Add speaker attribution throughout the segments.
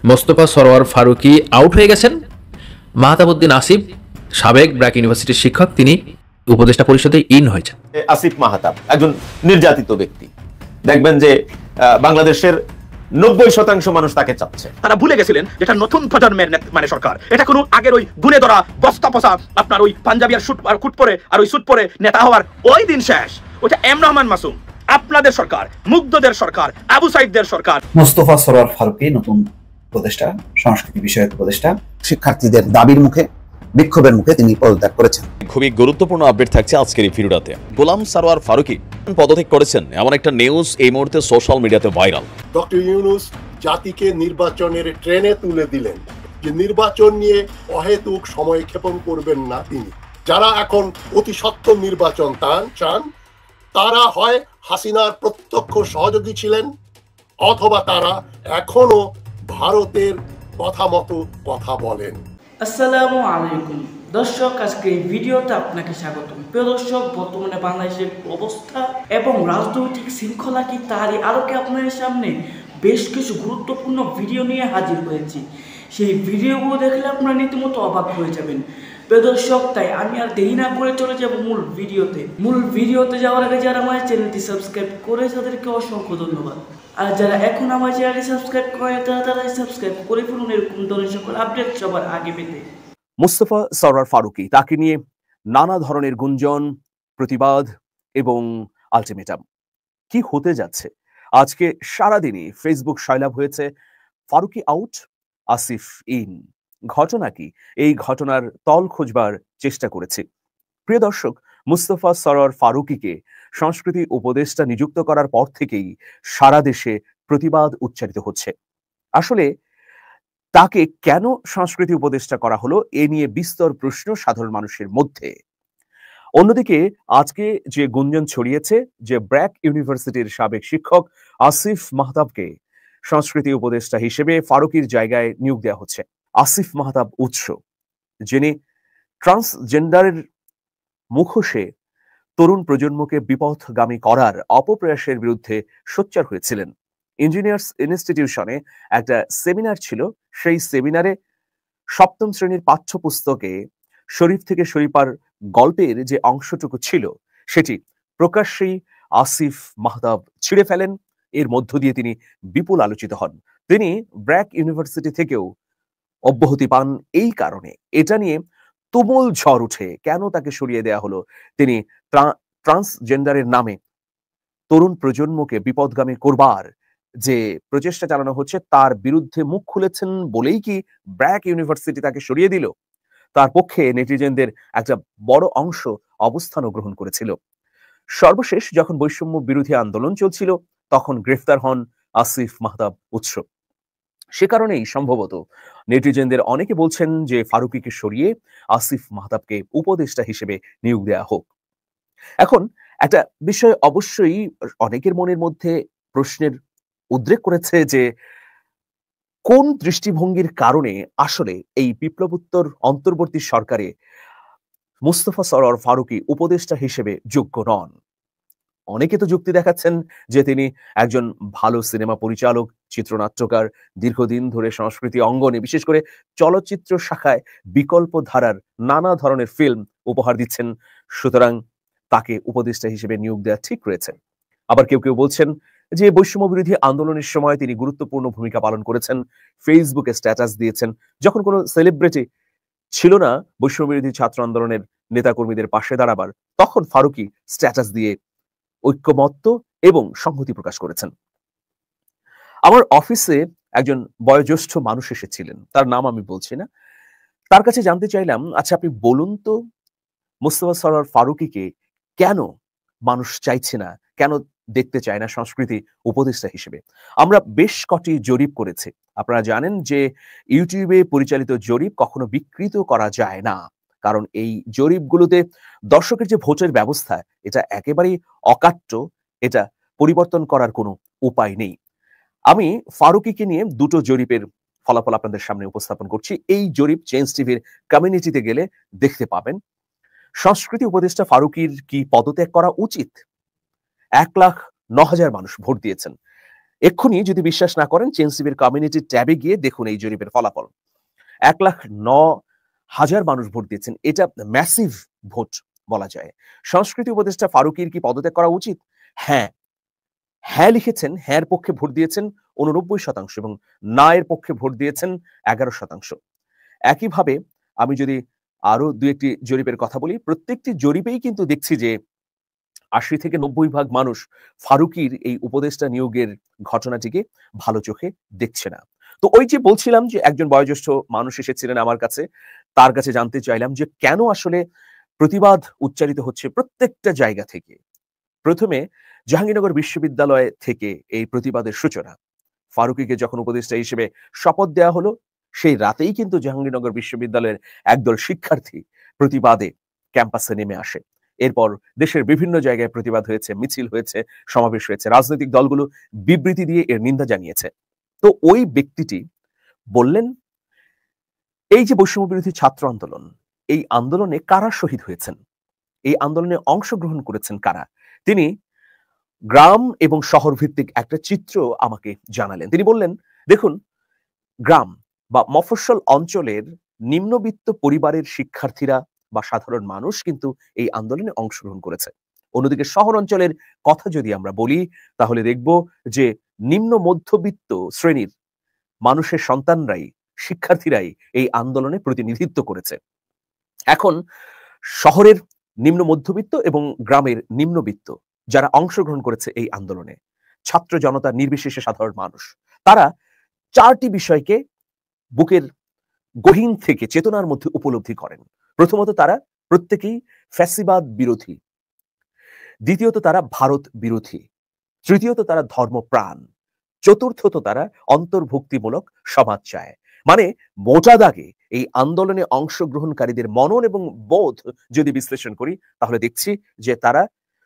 Speaker 1: Mostafa Sarwar Farooki out হয়ে গেছেন। মাহতাবউদ্দিন আসিফ সাবেক ব্র্যাক ইউনিভার্সিটির শিক্ষক, তিনি উপদেষ্টা পরিষদে ইন হয়েছেন।
Speaker 2: আসিফ মাহতাব একজন নির্যাতিত ব্যক্তি, দেখবেন যে বাংলাদেশের 90% মানুষ তাকে চাচ্ছে।
Speaker 3: তারা ভুলে গেছিলেন যেটা নতুন প্রজন্মের মানে সরকার, এটা কোনো আগের ওই গুনে ধরা বস্তা পচা আপনার ওই পাঞ্জাবি আর কুট পরে আর ওই স্যুট পরে নেতা হওয়ার ওই দিন শেষ। ওটা এম রহমান মাসুম আপনাদের সরকার, মুগ্ধদের সরকার, আবু সাইদদের সরকার।
Speaker 4: মোস্তফা সরোয়ার ফারুকী নতুন উপদেষ্টা, সংস্কৃতি বিষয়ক উপদেষ্টা।
Speaker 5: শিক্ষার্থীদের দাবির মুখে, বিক্ষোভের মুখে তিনি পদত্যাগ করেছেন।
Speaker 6: খুবই গুরুত্বপূর্ণ আপডেট থাকছে আজকের এই ভিডিওতে। গোলাম সারোয়ার ফারুকী পদত্যাগ করেছেন এমন একটা নিউজ এই মুহূর্তে সোশ্যাল মিডিয়াতে ভাইরাল।
Speaker 7: ডক্টর ইউনূস জাতিকে নির্বাচনের ট্রেনে তুলে দিলেন যে নির্বাচন নিয়ে অহেতুক সময় ক্ষেপণ করবেন না তিনি। যারা এখন অতি সত্বর নির্বাচন চান তারা হয় হাসিনার প্রত্যক্ষ সহযোগী ছিলেন, অথবা তারা এখনো ভারতের কথা মতো কথা বলেন।
Speaker 8: আসসালামু আলাইকুম দর্শক, আজকে এই ভিডিওতে আপনাকে স্বাগতম। প্রিয় দর্শক, বর্তমানে বাংলাদেশের অবস্থা এবং রাজনৈতিক শৃঙ্খলা কি তারই আলোকে আপনাদের সামনে বেশ কিছু গুরুত্বপূর্ণ ভিডিও নিয়ে হাজির হয়েছি। সেই ভিডিওগুলো দেখলে আপনারা রীতিমতো অবাক হয়ে যাবেন। প্রিয় দর্শক, তাই আমি আর দেরি না করে চলে যাব মূল ভিডিওতে যাওয়ার আগে যারা আমার চ্যানেলটি সাবস্ক্রাইব করে তাদেরকে অসংখ্য ধন্যবাদ। আর যারা এখন আমার চ্যানেলটি সাবস্ক্রাইব করে তারা সাবস্ক্রাইব করে ফেলুন এরকম ধরনের সকল আপডেট সবার আগে পেতে।
Speaker 9: মোস্তফা সরোয়ার ফারুকী, তাকে নিয়ে নানা ধরনের গুঞ্জন, প্রতিবাদ এবং আলটিমেটাম। কি হতে যাচ্ছে? আজকে সারাদিনই ফেসবুক সয়লাব হয়েছে ফারুকী আউট, আসিফ ইন। ঘটনা কি? এই ঘটনার তল খোঁজবার চেষ্টা করেছি। প্রিয় দর্শক, মোস্তফা সরোয়ার ফারুকীকে সংস্কৃতি উপদেষ্টা নিযুক্ত করার পর থেকেই সারা দেশে প্রতিবাদ উচ্চারিত হচ্ছে। আসলে তাকে কেন সংস্কৃতি উপদেষ্টা করা হলো এ নিয়ে বিস্তর প্রশ্ন সাধারণ মানুষের মধ্যে। অন্যদিকে আজকে যে গুঞ্জন ছড়িয়েছে যে ব্র্যাক ইউনিভার্সিটির সাবেক শিক্ষক আসিফ মাহতাবকে সংস্কৃতি উপদেষ্টা হিসেবে ফারুকীর জায়গায় নিয়োগ দেওয়া হচ্ছে। আসিফ মাহতাব উৎস, যিনি ট্রান্সজেন্ডারের মুখোশে তরুণ প্রজন্মকে বিপথগামী করার অপপ্রয়াসের বিরুদ্ধে সোচ্চার হয়েছিলেন। ইঞ্জিনিয়ার্স ইনস্টিটিউশনে একটা সেমিনার ছিল, সেই সেমিনারে 7ম শ্রেণীর পাঠ্যপুস্তকে শরীফ থেকে শরীফার গল্পের যে অংশটুকু ছিল সেটি প্রকাশ্যেই আসিফ মাহতাব ছিঁড়ে ফেলেন। এর মধ্য দিয়ে তিনি বিপুল আলোচিত হন। তিনি ব্র্যাক ইউনিভার্সিটি থেকেও অব্যাহতি পান। এই কারণে এটা নিয়ে তুমুল ঝড় উঠে কেন তাকে সরিয়ে দেয়া হলো। তিনি ট্রান্সজেন্ডারের নামে তরুণ প্রজন্মকে বিপদগামী করবার যে প্রচেষ্টা চালানো হচ্ছে তার বিরুদ্ধে মুখ খুলেছেন বলেই কি ব্র্যাক ইউনিভার্সিটি তাকে সরিয়ে দিল? তার পক্ষে নেটিজেনদের একটা বড় অংশ অবস্থানও গ্রহণ করেছিল। সর্বশেষ যখন বৈষম্য বিরোধী আন্দোলন চলছিল তখন গ্রেফতার হন আসিফ মাহতাব উৎস। সে কারণেই সম্ভবত নেটিজেনদের অনেকে বলছেন যে ফারুকীকে সরিয়ে আসিফ মাহতাবকে উপদেষ্টা হিসেবে নিয়োগ দেওয়া হোক। এখন একটা বিষয় অবশ্যই অনেকের মনের মধ্যে প্রশ্নের উদ্রেক করেছে যে কোন দৃষ্টিভঙ্গির কারণে আসলে এই বিপ্লবোত্তর অন্তর্বর্তী সরকারে মোস্তফা সরোয়ার ফারুকী উপদেষ্টা হিসেবে যোগ্য নন। অনেকে তো যুক্তি দেখাচ্ছেন যে তিনি একজন ভালো সিনেমা পরিচালক, চিত্রনাট্যকার, দীর্ঘদিন ধরে সংস্কৃতি অঙ্গনে বিশেষ করে চলচ্চিত্র শাখায় বিকল্প ধারার নানা ধরনের ফিল্ম উপহার দিচ্ছেন, সুতরাং তাকে উপদেষ্টা হিসেবে নিয়োগ দেওয়া ঠিক রয়েছে। আবার কেউ কেউ বলছেন যে বৈষম্য বিরোধী আন্দোলনের সময় তিনি গুরুত্বপূর্ণ ভূমিকা পালন করেছেন, ফেসবুকে স্ট্যাটাস দিয়েছেন। যখন কোনো সেলিব্রিটি ছিল না বৈষম্য বিরোধী ছাত্র আন্দোলনের নেতাকর্মীদের পাশে দাঁড়াবার, তখন ফারুকী স্ট্যাটাস দিয়ে ঐক্যমত্য এবং সংহতি প্রকাশ করেছেন। আমার অফিসে একজন বয়োজ্যেষ্ঠ মানুষ এসেছিলেন, তার নাম আমি বলছি না। তার কাছে জানতে চাইলাম, আচ্ছা আপনি বলুন তো মোস্তফা সরোয়ার ফারুকীকে কেন মানুষ চাইছে না, কেন দেখতে চায় না সংস্কৃতি উপদেষ্টা হিসেবে? আমরা বেশ কটি জরিপ করেছি। আপনারা জানেন যে ইউটিউবে পরিচালিত জরিপ কখনো বিকৃত করা যায় না, কারণ এই জরিপগুলোতে দর্শকের যে ভোটের ব্যবস্থা এটা একেবারেই অকাট্য, এটা পরিবর্তন করার কোনো উপায় নেই। আমি ফারুকীকে নিয়ে দুটো জরিপের ফলাফল আপনাদের সামনে উপস্থাপন করছি। এই জরিপ চেঞ্জ টিভির কমিউনিটিতে গেলে দেখতে পাবেন। সংস্কৃতি উপদেষ্টা ফারুকীর কি পদত্যাগ করা উচিত? 1,09,000 মানুষ ভোট দিয়েছেন। এক্ষুনি যদি বিশ্বাস না করেন চেনসিবির কমিউনিটি ট্যাবে গিয়ে দেখুন এই জরিপের ফলাফল। 1,09,000 মানুষ ভোট দিয়েছেন। এটা ম্যাসিভ ভোট বলা যায়। সংস্কৃতি উপদেষ্টা ফারুকীর কি পদত্যাগ করা উচিত? হ্যাঁ, হ্যাঁ লিখেছেন, হ্যাঁ পক্ষে ভোট দিয়েছেন 89% এবং না এর পক্ষে ভোট দিয়েছেন 11%। একইভাবে আমি যদি আরো দু একটি জরিপের কথা বলি, প্রত্যেকটি জরিপেই কিন্তু দেখছি যে 80 থেকে 90% মানুষ ফারুকীর এই উপদেষ্টা নিয়োগের ঘটনাটিকে ভালো চোখে দেখছে না। তো ওই যে বলছিলাম যে একজন বয়োজ্যেষ্ঠ মানুষ এসেছিলেন আমার কাছে, তার কাছে জানতে চাইলাম যে কেন আসলে প্রতিবাদ উচ্চারিত হচ্ছে প্রত্যেকটা জায়গা থেকে। প্রথমে জাহাঙ্গীরনগর বিশ্ববিদ্যালয় থেকে এই প্রতিবাদের সূচনা। ফারুকীকে যখন উপদেষ্টা হিসেবে শপথ দেওয়া হলো সেই রাতেই কিন্তু জাহাঙ্গীরনগর বিশ্ববিদ্যালয়ের একদল শিক্ষার্থী প্রতিবাদে ক্যাম্পাসে নেমে আসে। এরপর দেশের বিভিন্ন জায়গায় প্রতিবাদ হয়েছে, মিছিল হয়েছে, সমাবেশ হয়েছে, রাজনৈতিক দলগুলো বিবৃতি দিয়ে এর নিন্দা জানিয়েছে। তো ওই ব্যক্তিটি বললেন, এই যে বৈষম্য বিরোধী ছাত্র আন্দোলন, এই আন্দোলনে কারা শহীদ হয়েছেন, এই আন্দোলনে অংশগ্রহণ করেছেন কারা, তিনি গ্রাম এবং শহর ভিত্তিক একটা চিত্র আমাকে জানালেন। তিনি বললেন, দেখুন, গ্রাম বা মফস্বল অঞ্চলের নিম্নবিত্ত পরিবারের শিক্ষার্থীরা বা সাধারণ মানুষ কিন্তু এই আন্দোলনে অংশগ্রহণ করেছে। অন্যদিকে শহর অঞ্চলের কথা যদি আমরা বলি তাহলে দেখব যে নিম্ন মধ্যবিত্ত শ্রেণীর মানুষের সন্তানরাই, শিক্ষার্থীরাই এই আন্দোলনে প্রতিনিধিত্ব করেছে। এখন শহরের নিম্ন মধ্যবিত্ত এবং গ্রামের নিম্নবিত্ত যারা অংশগ্রহণ করেছে এই আন্দোলনে, ছাত্র জনতা নির্বিশেষে সাধারণ মানুষ, তারা 4টি বিষয়কে বুকের গহীন থেকে চেতনার মধ্যে উপলব্ধি করেন। প্রথমত, তারা প্রত্যেকেই ফ্যাসিবাদ বিরোধী। দ্বিতীয়ত, তারা ভারত বিরোধী। তৃতীয়ত, তারা ধর্মপ্রাণ। চতুর্থত, তারা অন্তর্ভুক্তিমূলক সমাজ চায়। মানে মোটা দাগে এই আন্দোলনে অংশগ্রহণকারীদের মনন এবং বোধ যদি বিশ্লেষণ করি তাহলে দেখছি যে তারা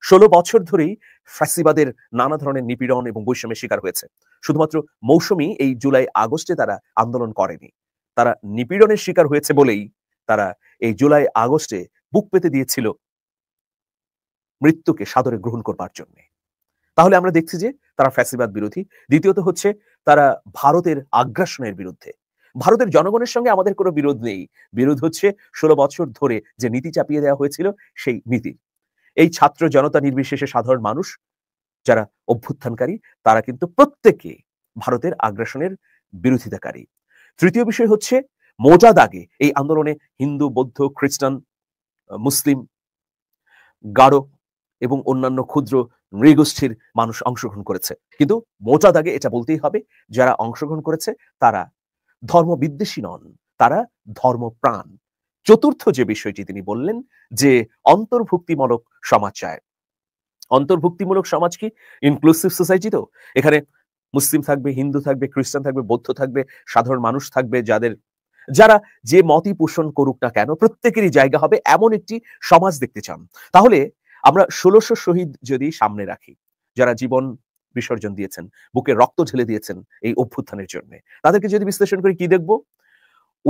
Speaker 9: 16 বছর ধরেই ফ্যাসিবাদের নানা ধরনের নিপীড়ন এবং বৈষম্যের শিকার হয়েছে। শুধুমাত্র মৌসুমী এই জুলাই আগস্টে তারা আন্দোলন করেনি, তারা নিপীড়নের শিকার হয়েছে বলেই তারা এই জুলাই আগস্টে বুক পেতে দিয়েছিল মৃত্যুকে সাদরে গ্রহণ করবার জন্য। তাহলে আমরা দেখছি যে তারা ফ্যাসিবাদ বিরোধী। দ্বিতীয়ত হচ্ছে তারা ভারতের আগ্রাসনের বিরুদ্ধে। ভারতের জনগণের সঙ্গে আমাদের কোনো বিরোধ নেই, বিরোধ হচ্ছে 16 বছর ধরে যে নীতি চাপিয়ে দেওয়া হয়েছিল সেই নীতি। এই ছাত্র জনতা নির্বিশেষে সাধারণ মানুষ যারা অভ্যুত্থানকারী তারা কিন্তু প্রত্যেকে ভারতের আগ্রাসনের বিরোধিতাকারী। তৃতীয় বিষয় হচ্ছে মোটা দাগে এই আন্দোলনে হিন্দু, বৌদ্ধ, খ্রিস্টান, মুসলিম, গারো এবং অন্যান্য ক্ষুদ্র নৃগোষ্ঠীর মানুষ অংশগ্রহণ করেছে। কিন্তু মোটা দাগে এটা বলতেই হবে, যারা অংশগ্রহণ করেছে তারা ধর্মবিদ্বেষী নন, তারা ধর্মপ্রাণ। চতুর্থ যে বিষয়টি তিনি বললেন যে অন্তর্ভুক্তিমূলক সমাজ চায়। অন্তর্ভুক্তিমূলক সমাজ কি? Inclusive society. তো এখানে মুসলিম থাকবে, হিন্দু থাকবে, খ্রিস্টান থাকবে, বৌদ্ধ থাকবে, সাধারণ মানুষ থাকবে, যারা যে মতই পোষণ করুক না কেন প্রত্যেকেরই জায়গা হবে, এমন একটি সমাজ দেখতে চান। তাহলে আমরা 1600 শহীদ যদি সামনে রাখি, যারা জীবন বিসর্জন দিয়েছেন, বুকে রক্ত ঢেলে দিয়েছেন এই অভ্যুত্থানের জন্য, তাদেরকে যদি বিশ্লেষণ করি কি দেখব?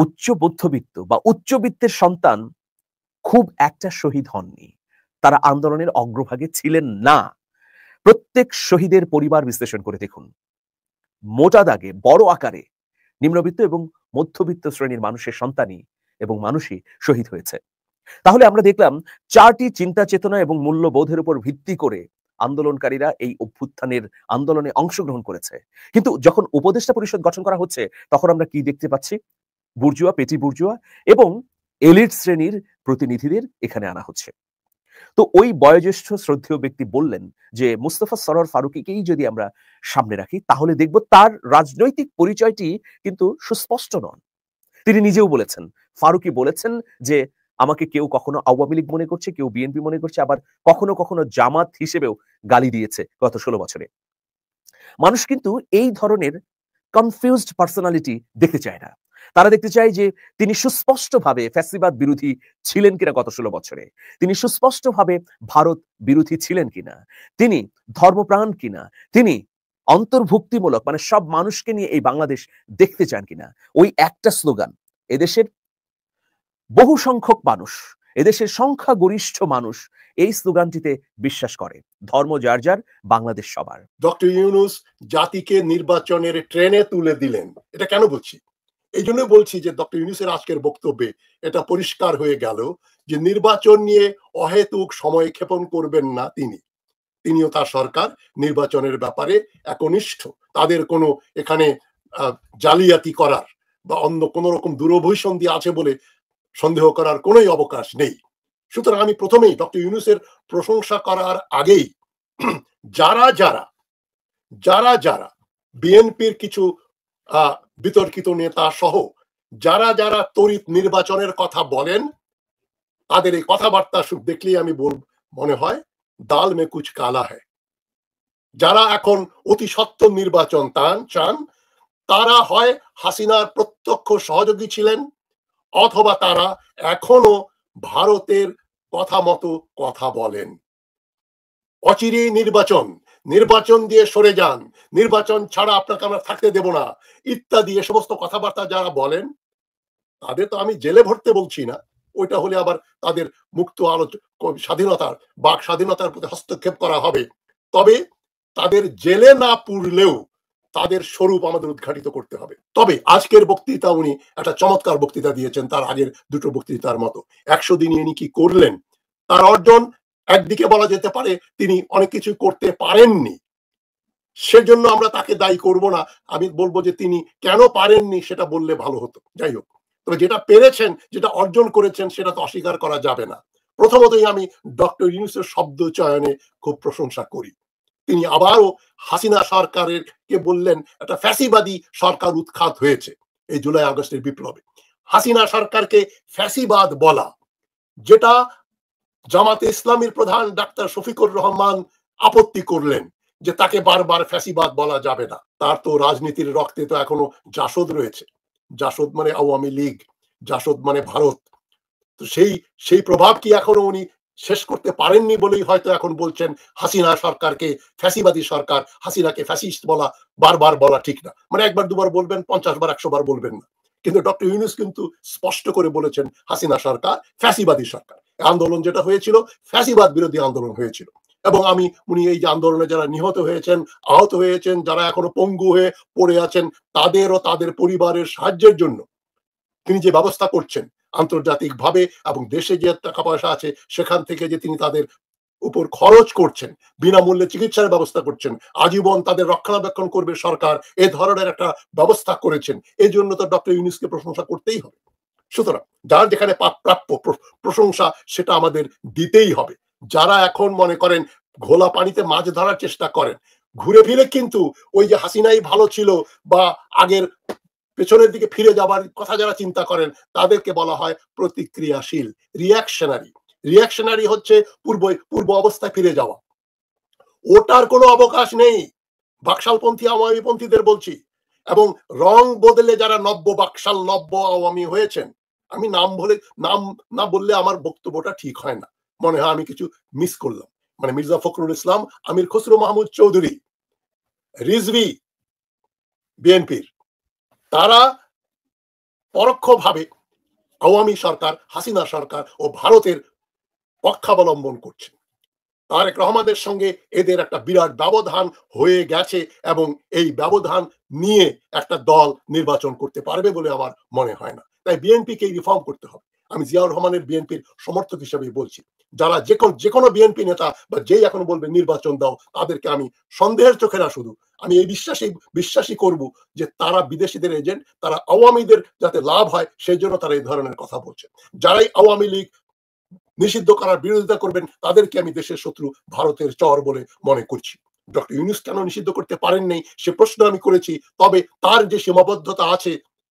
Speaker 9: উচ্চ মধ্যবিত্ত বা উচ্চবিত্তের সন্তান খুব একটা শহীদ হননি, তারা আন্দোলনের অগ্রভাগে ছিলেন না। প্রত্যেক শহীদের পরিবার বিশ্লেষণ করে দেখুন, মোটা দাগে বড় আকারে নিম্নবিত্ত এবং মধ্যবিত্ত শ্রেণীর মানুষের সন্তানই এবং মানুষই শহীদ হয়েছে। তাহলে আমরা দেখলাম 4টি চিন্তা চেতনা এবং মূল্যবোধের উপর ভিত্তি করে আন্দোলনকারীরা এই অভ্যুত্থানের আন্দোলনে অংশগ্রহণ করেছে। কিন্তু যখন উপদেষ্টা পরিষদ গঠন করা হচ্ছে তখন আমরা কি দেখতে পাচ্ছি? বুর্জুয়া, পেটি বুর্জুয়া এবং এলিট শ্রেণীর প্রতিনিধিদের এখানে আনা হচ্ছে। তো ওই বয়োজ্যেষ্ঠ শ্রদ্ধেয় ব্যক্তি বললেন যে মুস্তফা সরোয়ার ফারুকীকেই যদি আমরা সামনে রাখি তাহলে দেখব তার রাজনৈতিক পরিচয়টি কিন্তু সুস্পষ্ট নন। তিনি নিজেও বলেছেন, ফারুকী বলেছেন যে আমাকে কেউ কখনো আওয়ামী লীগ মনে করছে, কেউ বিএনপি মনে করছে, আবার কখনো কখনো জামাত হিসেবেও গালি দিয়েছে গত 16 বছরে। মানুষ কিন্তু এই ধরনের কনফিউজড পার্সোনালিটি দেখতে চায় না। তারা দেখতে চায় যে তিনি সুস্পষ্টভাবে ফ্যাসিবাদ বিরোধী ছিলেন কিনা গত 16 বছরে, তিনি সুস্পষ্টভাবে ভারত বিরোধী ছিলেন কিনা, তিনি ধর্মপ্রাণ কিনা, তিনি অন্তর্ভুক্তিমূলক মানে সব মানুষকে নিয়ে এই বাংলাদেশ দেখতে চান কিনা। ওই একটা স্লোগান এদেশের বহু সংখ্যক মানুষ এদেশের সংখ্যাগরিষ্ঠ মানুষ এই স্লোগানটিতে বিশ্বাস করে। ধর্ম যার যার, বাংলাদেশ সবার।
Speaker 7: ডক্টর ইউনূস জাতিকে নির্বাচনের ট্রেনে তুলে দিলেন। এটা কেন বলছি? এই জন্য বলছি যে ডক্টর ইউনূসের আজকের বক্তব্যে এটা পরিষ্কার হয়ে গেল যে নির্বাচন নিয়ে অহেতুক সময় ক্ষেপণ করবেন না তিনিও তার সরকার নির্বাচনের ব্যাপারে একনিষ্ঠ। তাদের কোনো এখানে জালিয়াতি করার বা অন্য কোন রকম দুরভিসন্ধি আছে বলে সন্দেহ করার কোনোই অবকাশ নেই। সুতরাং আমি প্রথমেই ডক্টর ইউনূসের প্রশংসা করার আগেই যারা যারা বিএনপির কিছু বিতর্কিত নেতা সহ যারা তড়িৎ নির্বাচনের কথা বলেন, তাদের এই কথাবার্তা দেখলেই আমি মনে হয় দাল মে কুছ কালা হ্যায়। যারা এখন অতি সত্বর নির্বাচন চান, তারা হয় হাসিনার প্রত্যক্ষ সহযোগী ছিলেন, অথবা তারা এখনো ভারতের কথা মতো কথা বলেন। অচিরেই নির্বাচন দিয়ে সরে যান, নির্বাচন ছাড়া আপনাকে আমরা থাকতে দেব না ইত্যাদি এ সমস্ত কথাবার্তা যারা বলেন, তাদের তো আমি জেলে ভরতে বলছি না। ওইটা হলে আবার তাদের মুক্ত স্বাধীনতার বাক স্বাধীনতার প্রতি হস্তক্ষেপ করা হবে। তবে তাদের জেলে না পুরলেও তাদের স্বরূপ আমাদের উদ্ঘাটিত করতে হবে। তবে আজকের বক্তৃতা উনি একটা চমৎকার বক্তৃতা দিয়েছেন, তার আগের দুটো বক্তৃতার মতো। 100 দিনে ইনি কি করলেন, তার অর্জন একদিকে বলা যেতে পারে তিনি অনেক কিছু করতে পারেননি, সেজন্য আমরা তাকে দায়ী করব না। আমি বলবো যে তিনি কেন পারেননি সেটা বললে ভালো হতো। যাই হোক, তবে যেটা পেরেছেন, যেটা অর্জন করেছেন, সেটা তো অস্বীকার করা যাবে না। প্রথমতই আমি ডক্টর ইউনূসের শব্দ চয়নে খুব প্রশংসা করি। তিনি আবারও হাসিনা সরকারের কে বললেন একটা ফ্যাসিবাদী সরকার উৎখাত হয়েছে এই জুলাই আগস্টের বিপ্লবে। হাসিনা সরকারকে ফ্যাসিবাদ বলা, যেটা জামাতে ইসলামীর প্রধান ডাক্তার শফিকুর রহমান আপত্তি করলেন যে তাকে বারবার ফ্যাসিবাদ বলা যাবে না। তার তো রাজনীতির রক্তে তো এখনো জাসদ রয়েছে। জাসদ মানে আওয়ামী লীগ, জাসদ মানে ভারত। তো সেই প্রভাব কি এখনো উনি শেষ করতে পারেননি বলেই হয়তো এখন বলছেন হাসিনা সরকারকে ফ্যাসিবাদী সরকার, হাসিনাকে ফ্যাসিস্ট বলা বারবার বলা ঠিক না। মানে একবার দুবার বলবেন, 50 বার 100 বার বলবেন না। কিন্তু ডক্টর ইউনূস কিন্তু স্পষ্ট করে বলেছেন হাসিনা সরকার ফ্যাসিবাদী সরকার। আন্দোলন যেটা হয়েছিল ফ্যাসিবাদ বিরোধী আন্দোলন হয়েছিল। এবং উনি এই যে আন্দোলনে যারা নিহত হয়েছেন, আহত হয়েছেন, যারা এখনো পঙ্গু হয়ে পড়ে আছেন, তাদের ও তাদের পরিবারের সাহায্যের জন্য তিনি যে ব্যবস্থা করছেন আন্তর্জাতিক ভাবে, এবং দেশে যে টাকা পয়সা আছে সেখান থেকে যে তিনি তাদের উপর খরচ করছেন, বিনামূল্যে চিকিৎসার ব্যবস্থা করছেন, আজীবন তাদের রক্ষণাবেক্ষণ করবে সরকার, এ ধরনের একটা ব্যবস্থা করেছেন। এই জন্য তো ডক্টর ইউনূসকে প্রশংসা করতেই হবে। সুতরাং যার যেখানে প্রাপ্য প্রশংসা সেটা আমাদের দিতেই হবে। যারা এখন মনে করেন ঘোলা পানিতে মাছ ধরার চেষ্টা করেন, ঘুরে ফিরে কিন্তু ওই যে হাসিনাই ভালো ছিল বা আগের পেছনের দিকে ফিরে যাবার কথা যারা চিন্তা করেন, তাদেরকে বলা হয় প্রতিক্রিয়াশীল, রিয়াকশনারি হচ্ছে পূর্ব অবস্থায় ফিরে যাওয়া। ওটার কোনো অবকাশ নেই। বাকশালপন্থী আওয়ামীপন্থীদের বলছি, এবং রং বদলে যারা নব্য বাকশাল নব্য আওয়ামী হয়েছেন, আমি নাম না বললে আমার বক্তব্যটা ঠিক হয় না, মনে হয় আমি কিছু মিস করলাম। মানে মির্জা ফখরুল ইসলাম, আমির খসরু মাহমুদ চৌধুরী, রিজভী বিএনপির, তারা পরোক্ষভাবে আওয়ামী সরকার, হাসিনা সরকার ও ভারতের পক্ষাবলম্বন করছে। তারেক রহমানের সঙ্গে এদের একটা বিরাট ব্যবধান হয়ে গেছে, এবং এই ব্যবধান নিয়ে একটা দল নির্বাচন করতে পারবে বলে আমার মনে হয় না। তাই বিএনপিকে রিফর্ম করতে হবে। আমি জিয়াউর রহমানের বিএনপির সমর্থক হিসেবে বলছি, যারা যে কোনো বিএনপি নেতা বা যেই এখন বলবে নির্বাচন দাও, তাদেরকে আমি সন্দেহের চোখে না, শুধু আমি এই বিশ্বাসী করব যে তারা বিদেশিদের এজেন্ট, তারা আওয়ামীদের যাতে লাভ হয় সেই জন্য তারা এই ধরনের কথা বলছে। যারাই আওয়ামী লীগ নিষিদ্ধ করার বিরোধিতা করবেন, তাদেরকে আমি দেশের শত্রু, ভারতের চর বলে মনে করছি। ডক্টর ইউনূস কেন নিষিদ্ধ করতে পারেন নাই সে প্রশ্ন আমি করেছি, তবে তার যে সীমাবদ্ধতা আছে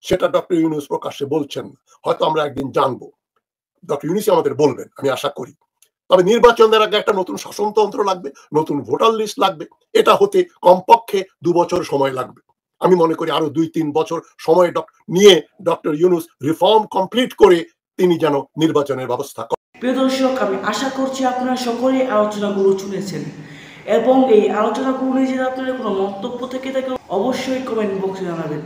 Speaker 7: সেটা ডক্টর ইউনূস প্রকাশ্যে বলছেন না। হয়তো আমরা একদিন জানবো, ডক্টর ইউনূস আমাদের বলবেন, আমি আশা করি। তবে নির্বাচনের আগে একটা নতুন শাসনতন্ত্র লাগবে, নতুন ভোটার লিস্ট লাগবে। এটা হতে কমপক্ষে 2 বছর সময় লাগবে। আমি মনে করি আরো 2-3 বছর সময় নিয়ে ডক্টর ইউনূস রিফর্ম কমপ্লিট করে তিনি যেন নির্বাচনের ব্যবস্থা করেন।
Speaker 8: প্রিয় দর্শক, আমি আশা করছি আপনারা সকলেই আলোচনাগুলো শুনেছেন, এবং এই আলোচনাগুলো নিয়ে যদি আপনাদের কোনো মন্তব্য থেকে থাকে অবশ্যই কমেন্ট বক্সে জানাবেন।